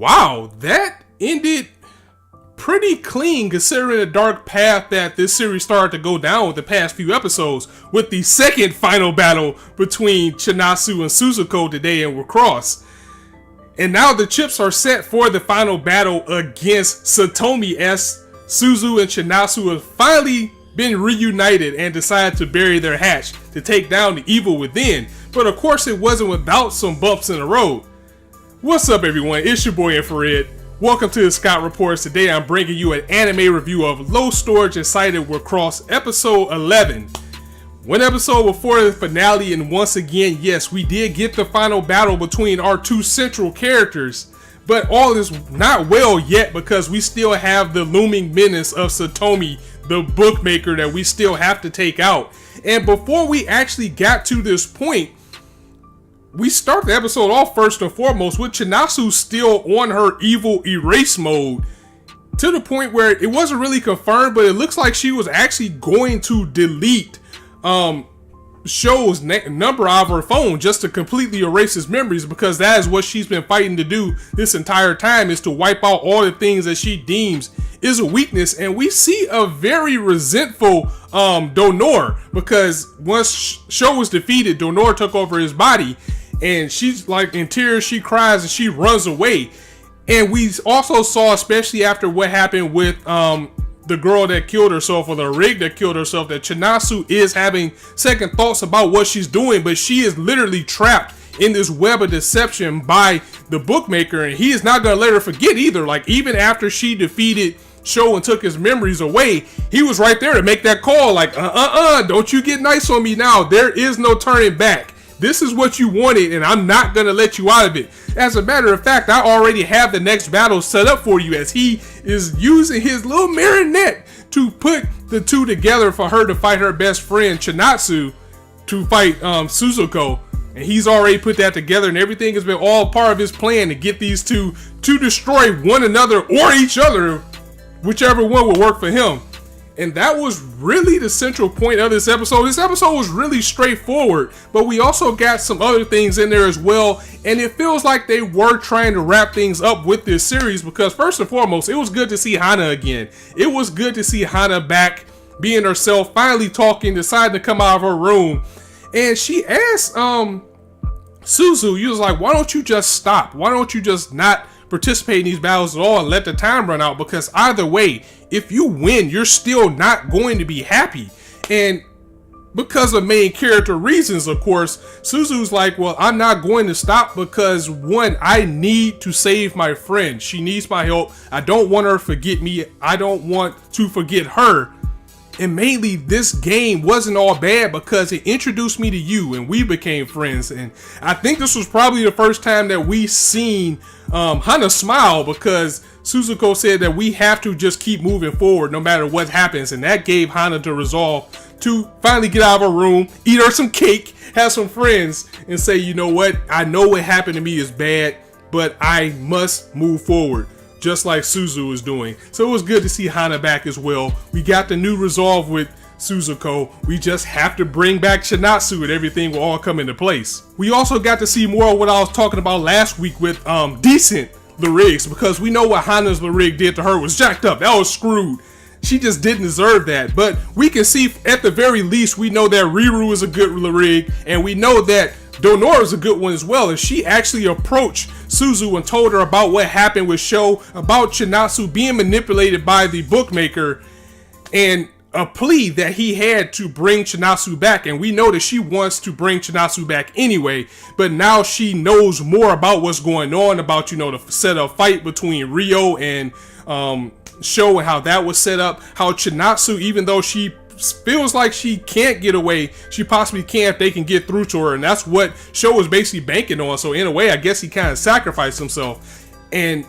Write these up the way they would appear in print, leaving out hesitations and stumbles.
Wow, that ended pretty clean considering the dark path that this series started to go down with the past few episodes, with the second final battle between Chinatsu and Suzuko today in WIXOSS. And now the chips are set for the final battle against Satomi, as Suzu and Chinatsu have finally been reunited and decided to bury their hatch to take down the evil within. But of course it wasn't without some bumps in the road. What's up everyone, it's your boy Infrar-Ed. Welcome to the Scott Reports. Today I'm bringing you an anime review of Lostorage Incited WIXOSS episode 11. One episode before the finale, and once again, yes, we did get the final battle between our two central characters. But all is not well yet because we still have the looming menace of Satomi, the bookmaker, that we still have to take out. And before we actually got to this point, we start the episode off first and foremost with Chinatsu still on her evil erase mode, to the point where it wasn't really confirmed, but it looks like she was actually going to delete Show's number out of her phone just to completely erase his memories, because that is what she's been fighting to do this entire time, is to wipe out all the things that she deems is a weakness. And we see a very resentful Donor, because once Show was defeated, Donor took over his body, and she's like in tears, she cries and she runs away. And we also saw, especially after what happened with the girl that killed herself, or the rig that killed herself, that Chinatsu is having second thoughts about what she's doing, but she is literally trapped in this web of deception by the bookmaker, and he is not going to let her forget either. Like, even after she defeated Show and took his memories away, he was right there to make that call, like, don't you get nice on me now. There is no turning back. This is what you wanted, and I'm not going to let you out of it. As a matter of fact, I already have the next battle set up for you, as he is using his little marionette to put the two together for her to fight her best friend, Chinatsu, to fight Suzuko. And he's already put that together, and everything has been all part of his plan to get these two to destroy one another or each other, whichever one will work for him. And that was really the central point of this episode. This episode was really straightforward, but we also got some other things in there as well. And it feels like they were trying to wrap things up with this series, because first and foremost, it was good to see Hana again. It was good to see Hana back, being herself, finally talking, deciding to come out of her room. And she asked Suzu, you was like, why don't you just stop? Why don't you just not participate in these battles at all and let the time run out? Because either way, if you win, you're still not going to be happy. And because of main character reasons, of course, Suzu's like, well, I'm not going to stop because, one, I need to save my friend. She needs my help. I don't want her to forget me. I don't want to forget her. And mainly, this game wasn't all bad because it introduced me to you and we became friends. And I think this was probably the first time that we seen Hana smile, because Suzuko said that we have to just keep moving forward no matter what happens. And that gave Hana the resolve to finally get out of her room, eat her some cake, have some friends, and say, you know what? I know what happened to me is bad, but I must move forward, just like Suzu is doing. So it was good to see Hana back as well. We got the new resolve with Suzuko. We just have to bring back Chinatsu and everything will all come into place. We also got to see more of what I was talking about last week with decent Lyrics, because we know what Hana's Lyric did to her was jacked up. That was screwed. She just didn't deserve that. But we can see, at the very least, we know that Riru is a good Lyric, and we know that Donor is a good one as well. And she actually approached Suzu and told her about what happened with Sho, about Chinatsu being manipulated by the bookmaker, and a plea that he had to bring Chinatsu back. And we know that she wants to bring Chinatsu back anyway, but now she knows more about what's going on, about, you know, the set up fight between Rio and Sho, and how that was set up, how Chinatsu, even though she feels like she can't get away, she possibly can if they can get through to her. And that's what Sho was basically banking on. So in a way, I guess he kind of sacrificed himself. And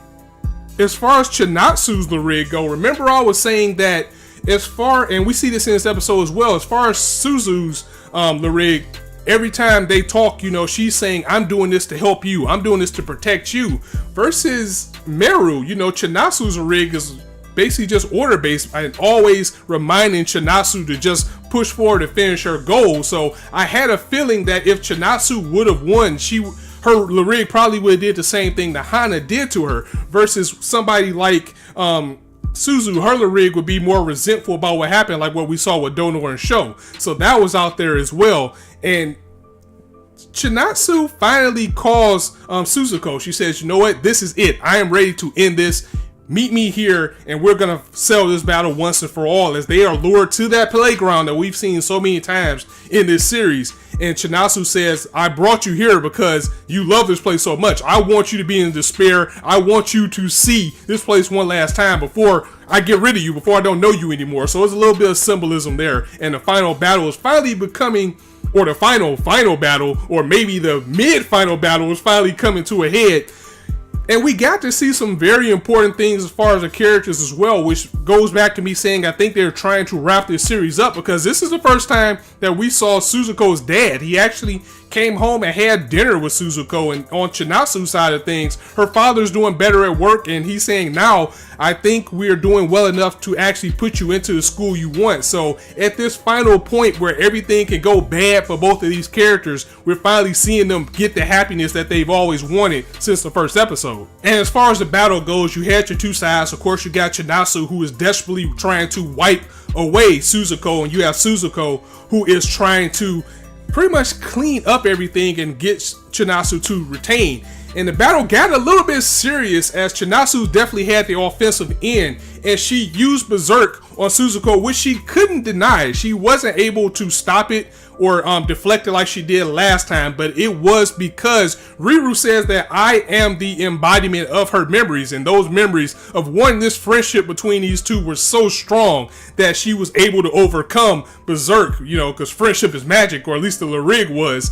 as far as Chinatsu's Lyric go, remember I was saying that and we see this in this episode as well, as far as Suzu's Lyric, every time they talk, you know, she's saying, I'm doing this to help you, I'm doing this to protect you, versus Meru, you know, Chinatsu's Lyric is basically just order based and always reminding Chinatsu to just push forward and finish her goal. So I had a feeling that if Chinatsu would have won, she her Larig probably would have did the same thing that Hana did to her, versus somebody like Suzu. Her Larig would be more resentful about what happened, like what we saw with Donor and Sho. So that was out there as well. And Chinatsu finally calls Suzuko. She says, you know what, this is it. I am ready to end this. Meet me here, and we're gonna settle this battle once and for all, as they are lured to that playground that we've seen so many times in this series. And Chinatsu says, I brought you here because you love this place so much. I want you to be in despair. I want you to see this place one last time before I get rid of you, before I don't know you anymore. So there's a little bit of symbolism there. And the final battle is finally becoming, or the final battle, or maybe the mid-final battle is finally coming to a head. And we got to see some very important things as far as the characters as well, which goes back to me saying I think they're trying to wrap this series up, because this is the first time that we saw Suzuko's dad. He actually came home and had dinner with Suzuko, and on Chinatsu's side of things, her father's doing better at work, and he's saying, now I think we're doing well enough to actually put you into the school you want. So at this final point where everything can go bad for both of these characters, we're finally seeing them get the happiness that they've always wanted since the first episode. And as far as the battle goes, you had your two sides. Of course, you got Chinatsu, who is desperately trying to wipe away Suzuko, and you have Suzuko, who is trying to pretty much clean up everything and get Chinatsu to retain. And the battle got a little bit serious, as Chinatsu definitely had the offensive end, and she used Berserk on Suzuko, which she couldn't deny. She wasn't able to stop it or deflect it like she did last time, but it was because Riru says that I am the embodiment of her memories, and those memories of one, this friendship between these two were so strong that she was able to overcome Berserk, you know, because friendship is magic, or at least the Larig was.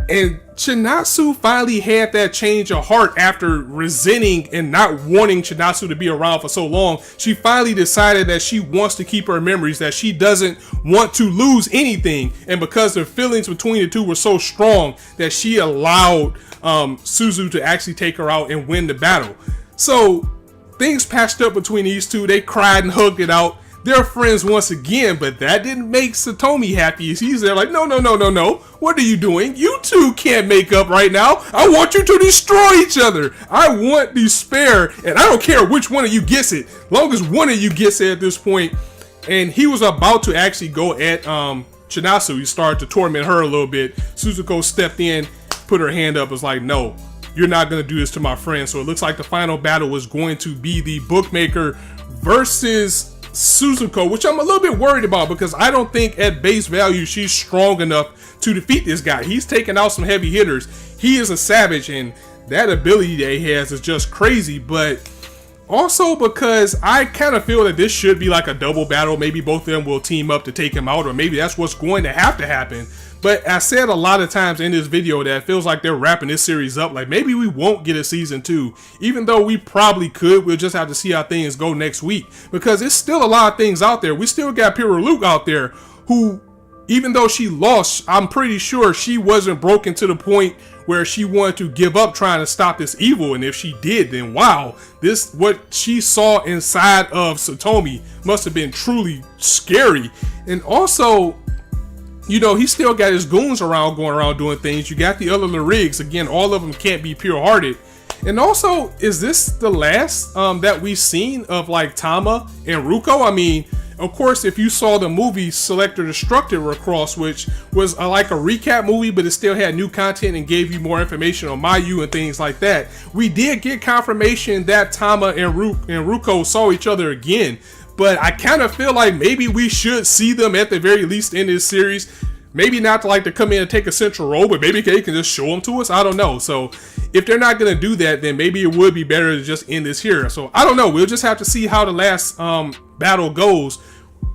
And Chinatsu finally had that change of heart after resenting and not wanting Chinatsu to be around for so long. She finally decided that she wants to keep her memories, that she doesn't want to lose anything. And because their feelings between the two were so strong, that she allowed Suzu to actually take her out and win the battle. So things patched up between these two. They cried and hugged it out. They're friends once again, but that didn't make Satomi happy. He's there like, no. What are you doing? You two can't make up right now. I want you to destroy each other. I want despair, and I don't care which one of you gets it. As long as one of you gets it at this point. And he was about to actually go at Chinatsu. He started to torment her a little bit. Suzuko stepped in, put her hand up, was like, no, you're not going to do this to my friend. So it looks like the final battle was going to be the Bookmaker versus Suzuko, which I'm a little bit worried about, because I don't think at base value she's strong enough to defeat this guy. He's taking out some heavy hitters. He is a savage, and that ability that he has is just crazy. But also because I kind of feel that this should be like a double battle. Maybe both of them will team up to take him out, or maybe that's what's going to happen. But I said a lot of times in this video that it feels like they're wrapping this series up. Like maybe we won't get a season 2, even though we probably could. We'll just have to see how things go next week, because it's still a lot of things out there. We still got Pure Luke out there, who, even though she lost, I'm pretty sure she wasn't broken to the point where she wanted to give up trying to stop this evil. And if she did, then wow, this, what she saw inside of Satomi must have been truly scary. And also, you know, he still got his goons around, going around doing things. You got the other Larigs. Again, all of them can't be pure-hearted. And also, is this the last that we've seen of like Tama and Ruko? I mean, of course, if you saw the movie Selector Destructor Recross, which was like a recap movie, but it still had new content and gave you more information on Mayu and things like that, we did get confirmation that Tama and Ruko saw each other again. But I kind of feel like maybe we should see them at the very least in this series. Maybe not to like to come in and take a central role, but maybe they can just show them to us. I don't know. So if they're not going to do that, then maybe it would be better to just end this here. So I don't know. We'll just have to see how the last battle goes.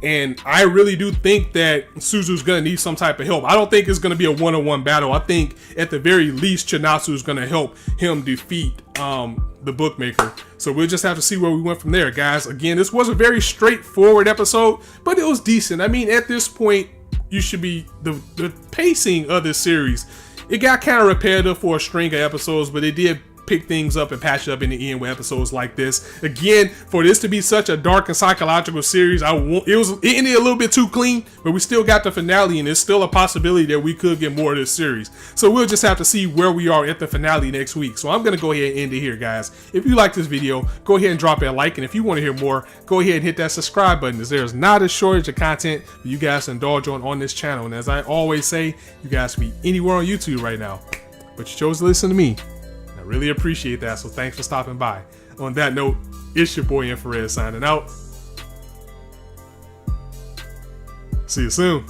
And I really do think that Suzu's going to need some type of help. I don't think it's going to be a one-on-one battle. I think at the very least, Chinatsu is going to help him defeat the Bookmaker. So we'll just have to see where we went from there, guys. Again, this was a very straightforward episode, but it was decent. I mean, at this point, you should be the pacing of this series. It got kind of repetitive for a string of episodes, but it did pick things up and patch up in the end with episodes like this. Again, for this to be such a dark and psychological series, it ended a little bit too clean, but we still got the finale, and there's still a possibility that we could get more of this series. So we'll just have to see where we are at the finale next week. So I'm gonna go ahead and end it here, guys. If you like this video, go ahead and drop a like, and if you want to hear more, go ahead and hit that subscribe button, as there's not a shortage of content for you guys to indulge on this channel. And as I always say, you guys can be anywhere on YouTube right now, but you chose to listen to me. I really appreciate that, so thanks for stopping by. On that note, it's your boy Infrar-Ed signing out. See you soon.